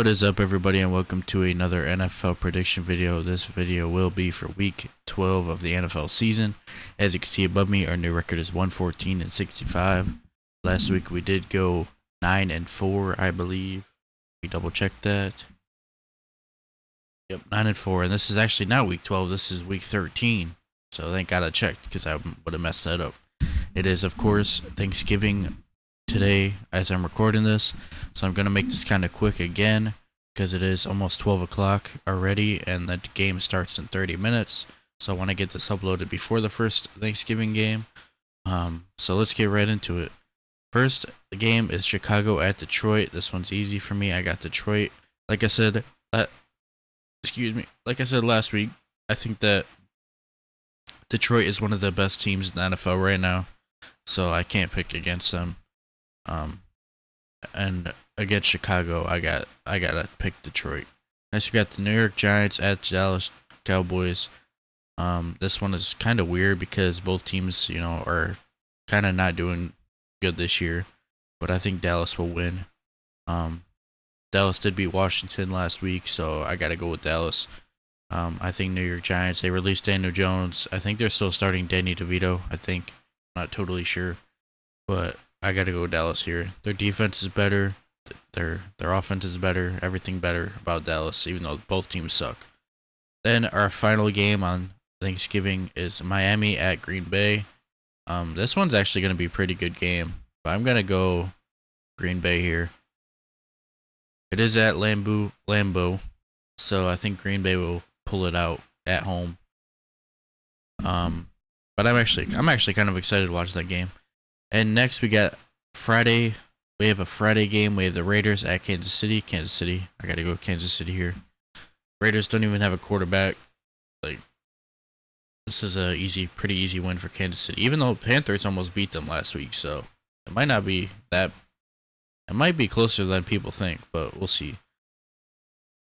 What is up, everybody, and welcome to another NFL prediction video. This video will be for week 12 of the NFL season. As you can see above me, our new record is 114-65. Last week we did go 9-4, I believe. We double checked that. Yep, 9-4, and this is actually not week 12. This is week 13. So thank God I checked, because I would have messed that up. It is, of course, Thanksgiving today as I'm recording this, so I'm gonna make this kind of quick again because it is almost 12 o'clock already and the game starts in 30 minutes, so I want to get this uploaded before the first Thanksgiving game. So let's get right into it. First game is Chicago at Detroit. This one's easy for me. I got Detroit. Like I said last week, I think that Detroit is one of the best teams in the NFL right now, so I can't pick against them. And against Chicago, I gotta pick Detroit. Next, we got the New York Giants at Dallas Cowboys. This one is kind of weird because both teams, are kind of not doing good this year, but I think Dallas will win. Dallas did beat Washington last week, so I gotta go with Dallas. I think New York Giants, they released Daniel Jones. I think they're still starting Danny DeVito. I'm not totally sure, but I gotta go with Dallas here. Their defense is better. Their offense is better. Everything better about Dallas, even though both teams suck. Then our final game on Thanksgiving is Miami at Green Bay. This one's actually gonna be a pretty good game, but I'm gonna go Green Bay here. It is at Lambeau, so I think Green Bay will pull it out at home. But I'm actually kind of excited to watch that game. And next we got Friday. We have a Friday game. We have the Raiders at Kansas City. Kansas City. I gotta go with Kansas City here. Raiders don't even have a quarterback. This is a pretty easy win for Kansas City. Even though Panthers almost beat them last week, so it might not be that. It might be closer than people think, but we'll see.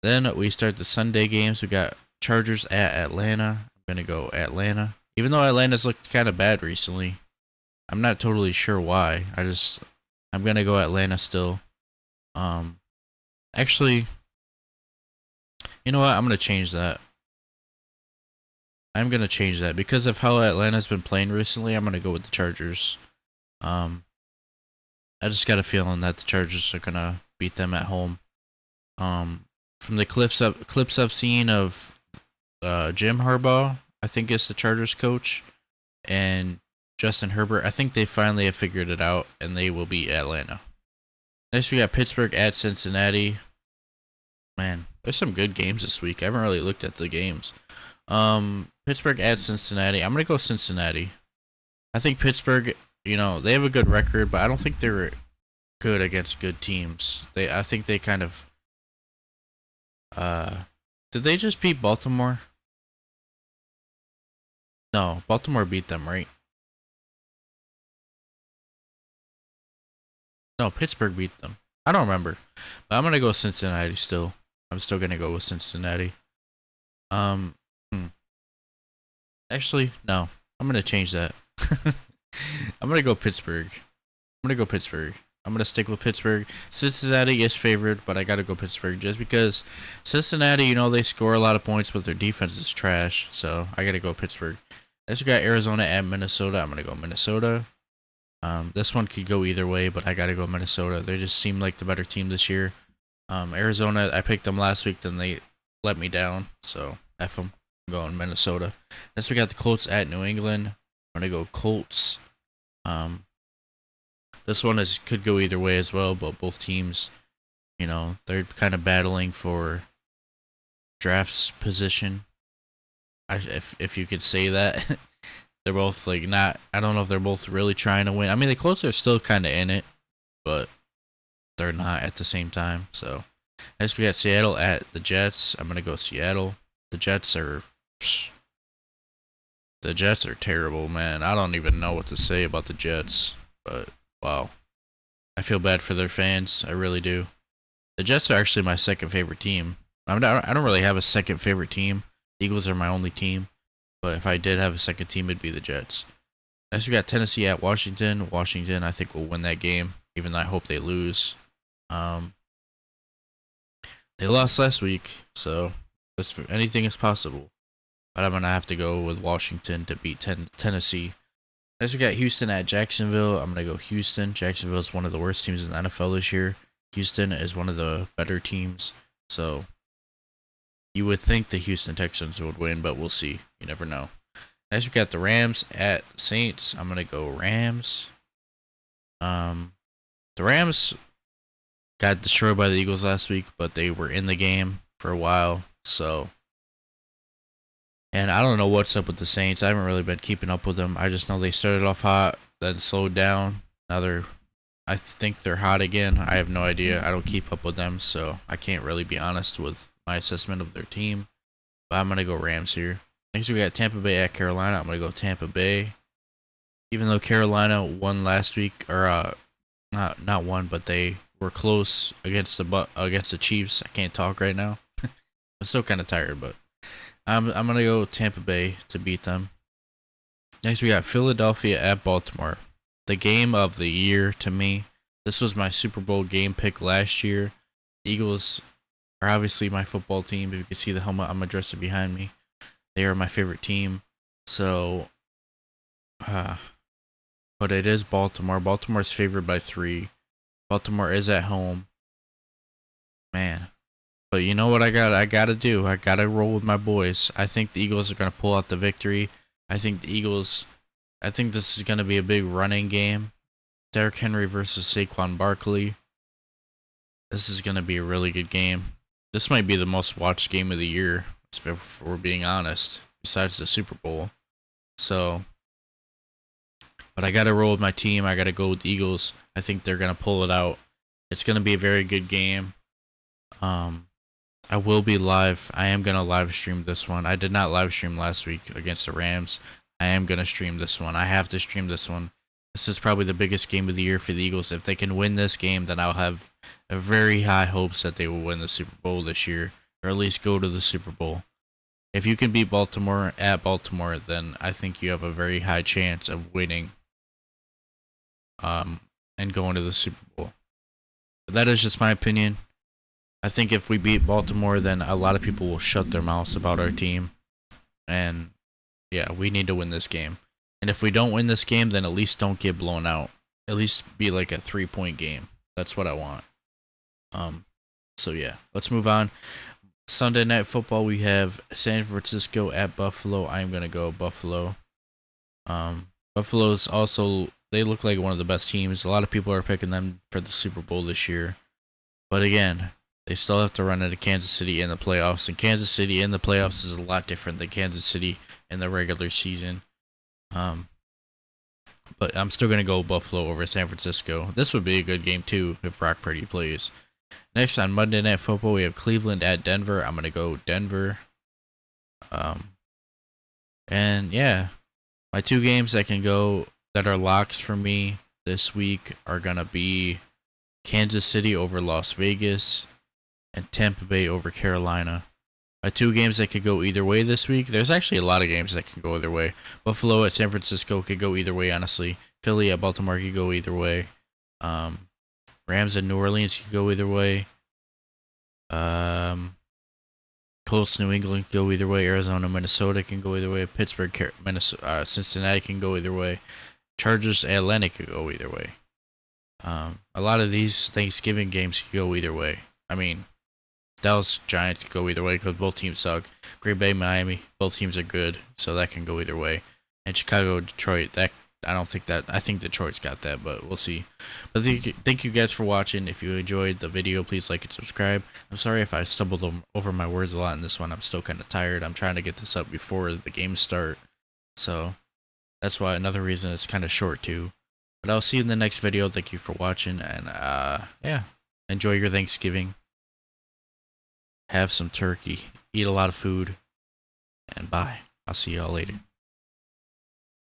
Then we start the Sunday games. We got Chargers at Atlanta. I'm gonna go Atlanta. Even though Atlanta's looked kind of bad recently, I'm not totally sure why. I'm gonna go Atlanta still. Actually, you know what? I'm gonna change that. I'm gonna change that because of how Atlanta's been playing recently. I'm gonna go with the Chargers. I just got a feeling that the Chargers are gonna beat them at home. From the clips I've seen of Jim Harbaugh, I think it's the Chargers coach, and Justin Herbert, I think they finally have figured it out, and they will beat Atlanta. Next, we got Pittsburgh at Cincinnati. Man, there's some good games this week. I haven't really looked at the games. Pittsburgh at Cincinnati. I'm going to go Cincinnati. I think Pittsburgh, they have a good record, but I don't think they're good against good teams. I think they kind of... did they just beat Baltimore? No, Baltimore beat them, right? No, Pittsburgh beat them. I don't remember. But I'm going to go Cincinnati still. I'm still going to go with Cincinnati. Actually, no. I'm going to change that. I'm going to go Pittsburgh. I'm going to stick with Pittsburgh. Cincinnati is favored, but I got to go Pittsburgh just because Cincinnati, they score a lot of points, but their defense is trash. So I got to go Pittsburgh. Next, we got Arizona at Minnesota. I'm going to go Minnesota. This one could go either way, but I gotta go Minnesota. They just seem like the better team this year. Arizona, I picked them last week, then they let me down, so F them. I'm going Minnesota. Next, we got the Colts at New England. I'm gonna go Colts. This one could go either way as well, but both teams, they're kind of battling for drafts position. If you could say that. They're both not. I don't know if they're both really trying to win. I mean, the Colts are still kind of in it, but they're not at the same time. So, next we got Seattle at the Jets. I'm gonna go Seattle. The Jets are terrible, man. I don't even know what to say about the Jets, but wow, I feel bad for their fans. I really do. The Jets are actually my second favorite team. I don't really have a second favorite team. Eagles are my only team. But if I did have a second team, it'd be the Jets. Next, we got Tennessee at Washington. Washington, I think, will win that game, even though I hope they lose. They lost last week, so anything is possible. But I'm gonna have to go with Washington to beat Tennessee. Next, we got Houston at Jacksonville. I'm gonna go Houston. Jacksonville is one of the worst teams in the NFL this year. Houston is one of the better teams. So you would think the Houston Texans would win, but we'll see. You never know. Next, we got the Rams at Saints. I'm gonna go Rams. The Rams got destroyed by the Eagles last week, but they were in the game for a while. So, and I don't know what's up with the Saints. I haven't really been keeping up with them. I just know they started off hot, then slowed down. Now I think they're hot again. I have no idea. I don't keep up with them, so I can't really be honest with my assessment of their team. But I'm gonna go Rams here. Next, we got Tampa Bay at Carolina. I'm gonna go Tampa Bay. Even though Carolina won last week, or not won, but they were close against the Chiefs. I can't talk right now. I'm still kind of tired, but I'm gonna go Tampa Bay to beat them. Next, we got Philadelphia at Baltimore. The game of the year to me. This was my Super Bowl game pick last year. The Eagles are obviously my football team. If you can see the helmet I'm addressing behind me, they are my favorite team. So, but it is Baltimore. Baltimore's favored by 3. Baltimore is at home. Man. But you know what I gotta do? I gotta roll with my boys. I think the Eagles are gonna pull out the victory. I think this is gonna be a big running game. Derrick Henry versus Saquon Barkley. This is gonna be a really good game. This might be the most watched game of the year, if we're being honest, besides the Super Bowl. So, but I gotta roll with my team. I gotta go with the Eagles. I think they're gonna pull it out. It's gonna be a very good game. I will be live. I am gonna live stream this one. I did not live stream last week against the Rams. I am gonna stream this one. I have to stream this one. This is probably the biggest game of the year for the Eagles. If they can win this game, then I'll have a very high hopes that they will win the Super Bowl this year, or at least go to the Super Bowl. If you can beat Baltimore at Baltimore, then I think you have a very high chance of winning, and going to the Super Bowl. But that is just my opinion. I think if we beat Baltimore, then a lot of people will shut their mouths about our team. And yeah, we need to win this game. And if we don't win this game, then at least don't get blown out. At least be like a 3-point game. That's what I want. So yeah, let's move on. Sunday Night Football, we have San Francisco at Buffalo. I'm gonna go Buffalo. Buffalo's also, they look like one of the best teams. A lot of people are picking them for the Super Bowl this year. But again, they still have to run into Kansas City in the playoffs. And Kansas City in the playoffs is a lot different than Kansas City in the regular season. But I'm still going to go Buffalo over San Francisco. This would be a good game too if Brock Purdy plays. Next on Monday Night Football, we have Cleveland at Denver. I'm going to go Denver. And yeah, my 2 games that can go that are locks for me this week are going to be Kansas City over Las Vegas and Tampa Bay over Carolina. My 2 games that could go either way this week. There's actually a lot of games that can go either way. Buffalo at San Francisco could go either way, honestly. Philly at Baltimore could go either way. Rams at New Orleans could go either way. Colts New England can go either way. Arizona Minnesota can go either way. Pittsburgh Cincinnati can go either way. Chargers Atlanta could go either way. A lot of these Thanksgiving games could go either way. I mean, Dallas Giants could go either way because both teams suck. Green Bay Miami, both teams are good, so that can go either way. And Chicago Detroit, I think Detroit's got that, but we'll see. But thank you guys for watching. If you enjoyed the video, please like and subscribe. I'm sorry if I stumbled over my words a lot in this one. I'm still kind of tired. I'm trying to get this up before the games start, so that's why another reason it's kind of short too. But I'll see you in the next video. Thank you for watching, and yeah, enjoy your Thanksgiving. Have some turkey, eat a lot of food, and bye. I'll see y'all later.